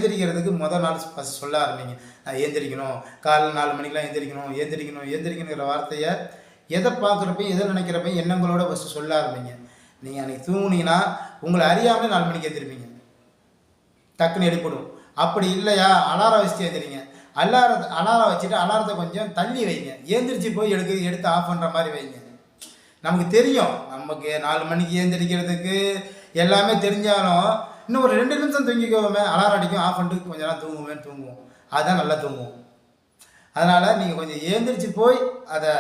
ஏந்திரிக்கிறதுக்கு முதல் நாள் ஃபஸ்ட் சொல்ல ஆரம்பிங்க. நான் ஏந்திரிக்கணும், காலைல 4 மணிக்கெலாம் ஏந்திரிக்கணுங்கிற வார்த்தையை எதை பார்க்குறப்பையும் எதை நினைக்கிறப்பையும் எண்ணங்களோட ஃபஸ்ட்டு சொல்ல ஆரம்பிங்க. நீங்கள் அன்றைக்கி தூங்குனீங்கன்னா உங்களை அறியாமலே 4 மணிக்கு எழுந்திருப்பீங்க, டக்குன்னு எழுப்பிடும். அப்படி இல்லையா, அலாரம் வச்சுட்டு எழுந்திரிங்க. அலாரம் வச்சுட்டு அலாரத்தை கொஞ்சம் தள்ளி வைங்க, ஏந்திரிச்சு போய் எடுத்து ஆஃப் பண்ணுற மாதிரி வைங்க. நமக்கு தெரியும், நமக்கு 4 மணிக்கு ஏந்திரிக்கிறதுக்கு எல்லாமே தெரிஞ்சாலும் இன்னும் ஒரு 2 நிமிஷம் தூங்கிக்கோமே, அலாரம் அடிக்கும், ஆஃப் பண்ணிட்டு கொஞ்ச நேரம் தூங்குவோம். அதுதான் நல்லா தூங்குவோம். அதனால் நீங்கள் கொஞ்சம் ஏந்திரிச்சு போய் அதை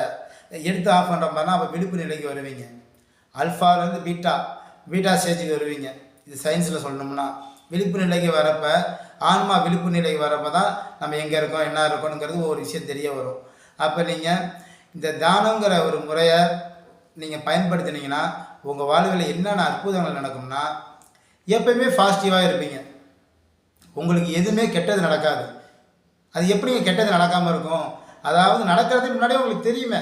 எடுத்து ஆஃப் பண்ணுற மாதிரினா அப்போ விழிப்பு நிலைக்கு வருவீங்க. அல்ஃபாலேருந்து பீட்டா ஸ்டேஜுக்கு வருவீங்க. இது சயின்ஸில் சொல்லணும்னா விழிப்பு நிலைக்கு வரப்போ, ஆன்மா விழிப்பு நிலைக்கு வரப்போ தான் நம்ம எங்கே இருக்கோம் என்ன இருக்கோங்கிறது ஒரு விஷயம் தெரிய வரும். அப்போ நீங்கள் இந்த தியானங்கிற ஒரு முறையை நீங்கள் பயன்படுத்தினீங்கன்னா உங்கள் வாழ்வில் என்னென்ன அற்புதங்கள் நடக்கும்னா, எப்பயுமே பாசிட்டிவாக இருப்பீங்க. உங்களுக்கு எதுவுமே கெட்டது நடக்காது. அது எப்படிங்க கெட்டது நடக்காமல் இருக்கும்? அதாவது நடக்கிறதுக்கு முன்னாடியே உங்களுக்கு தெரியுமே.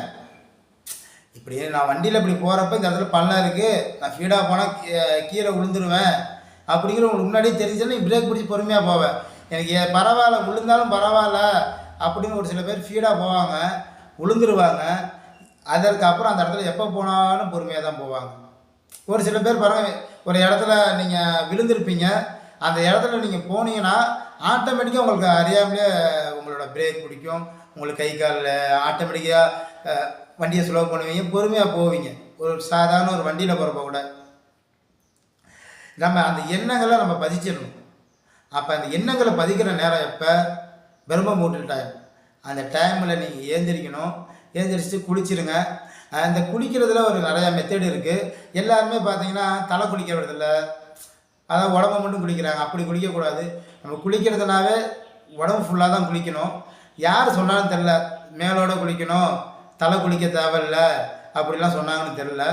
இப்படி நான் வண்டியில் இப்படி போகிறப்ப இந்த இடத்துல பள்ளம் இருக்குது, நான் ஃபீடாக போனால் கீழே விழுந்துருவேன் அப்படிங்கிற உங்களுக்கு முன்னாடியே தெரிஞ்சாலும் நீ பிரேக் பிடிச்சி பொறுமையாக போவேன். எனக்கு பரவாயில்ல, விழுந்தாலும் பரவாயில்ல அப்படின்னு ஒரு சில பேர் ஃபீடாக போவாங்க, விழுந்துருவாங்க. அதற்கு அப்புறம் அந்த இடத்துல எப்போ போனாலும் பொறுமையாக தான் போவாங்க. ஒரு சில பேர் பாருங்கள், ஒரு இடத்துல நீங்கள் விழுந்திருப்பீங்க, அந்த இடத்துல நீங்கள் போனீங்கன்னா ஆட்டோமேட்டிக்காக உங்களுக்கு அறியாமலே உங்களோட பிரேக் பிடிக்கும், உங்களுக்கு கை காலில் ஆட்டோமேட்டிக்காக வண்டியை ஸ்லோ பண்ணுவீங்க, பொறுமையாக போவீங்க. ஒரு சாதாரண ஒரு வண்டியில் போகிறப்ப கூட நம்ம அந்த எண்ணங்களை நம்ம பதிச்சிடணும். அப்போ அந்த எண்ணங்களை பதிக்கிற நேரம் எப்போ? பிரம்ம முகூர்த்த டைம். அந்த டைமில் நீங்கள் ஏந்திரிக்கணும். ஏந்திரிச்சு குளிச்சிடுங்க. அந்த குளிக்கிறதுல ஒரு நிறையா மெத்தட் இருக்குது. எல்லாருமே பார்த்தீங்கன்னா தலை குளிக்கிறதில்ல, அதாவது உடம்பை மட்டும் குளிக்கிறாங்க. அப்படி குளிக்கக்கூடாது. நம்ம குளிக்கிறதுனாவே உடம்பு ஃபுல்லாக தான் குளிக்கணும். யார் சொன்னாலும் தெரில, மேலோட குளிக்கணும், தலை குளிக்க தேவையில்ல அப்படிலாம் சொன்னாங்கன்னு தெரில.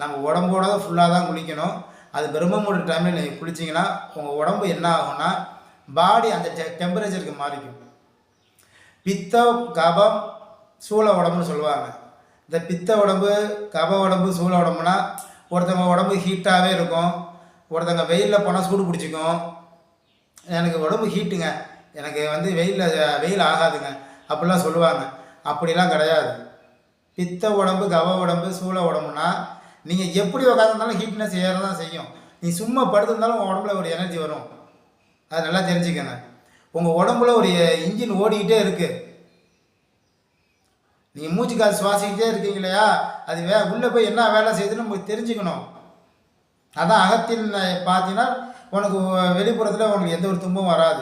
நம்ம உடம்போட தான் ஃபுல்லாக தான் குளிக்கணும். அது பிரம்ம முகூர்த்த டைமில் நீங்கள் குளிச்சிங்கன்னா உங்கள் உடம்பு என்ன ஆகும்னா, பாடி அந்த டெம்பரேச்சருக்கு மாறிக்கும். பித்தம் கபம் சூழ உடம்புன்னு சொல்லுவாங்க. இந்த பித்த உடம்பு கப உடம்பு சூழ உடம்புனா, ஒருத்தவங்க உடம்பு ஹீட்டாகவே இருக்கும், ஒருத்தவங்க வெயிலில் போனால் சூடு பிடிச்சிக்கும். எனக்கு உடம்பு ஹீட்டுங்க, எனக்கு வெயில் ஆகாதுங்க அப்படிலாம் சொல்லுவாங்க. அப்படிலாம் கிடையாது. பித்த உடம்பு கப உடம்பு சூழ உடம்புனா நீங்கள் எப்படி உட்காந்துருந்தாலும் ஹீட்னஸ் ஏற தான் செய்யும். நீ சும்மா படுத்திருந்தாலும் உங்கள் உடம்புல ஒரு எனர்ஜி வரும். அது நல்லா தெரிஞ்சுக்கங்க. உங்கள் உடம்புல ஒரு இன்ஜின் ஓடிக்கிட்டே இருக்குது. நீங்கள் மூச்சு காசு சுவாசிக்கிட்டே இருக்கீங்க இல்லையா, அது உள்ளே போய் என்ன வேலை செய்யுதுன்னு உங்களுக்கு தெரிஞ்சுக்கணும். அதான் அகத்தில் பார்த்தீங்கன்னா உனக்கு வெளிப்புறத்தில் உனக்கு எந்த ஒரு துன்பமும் வராது.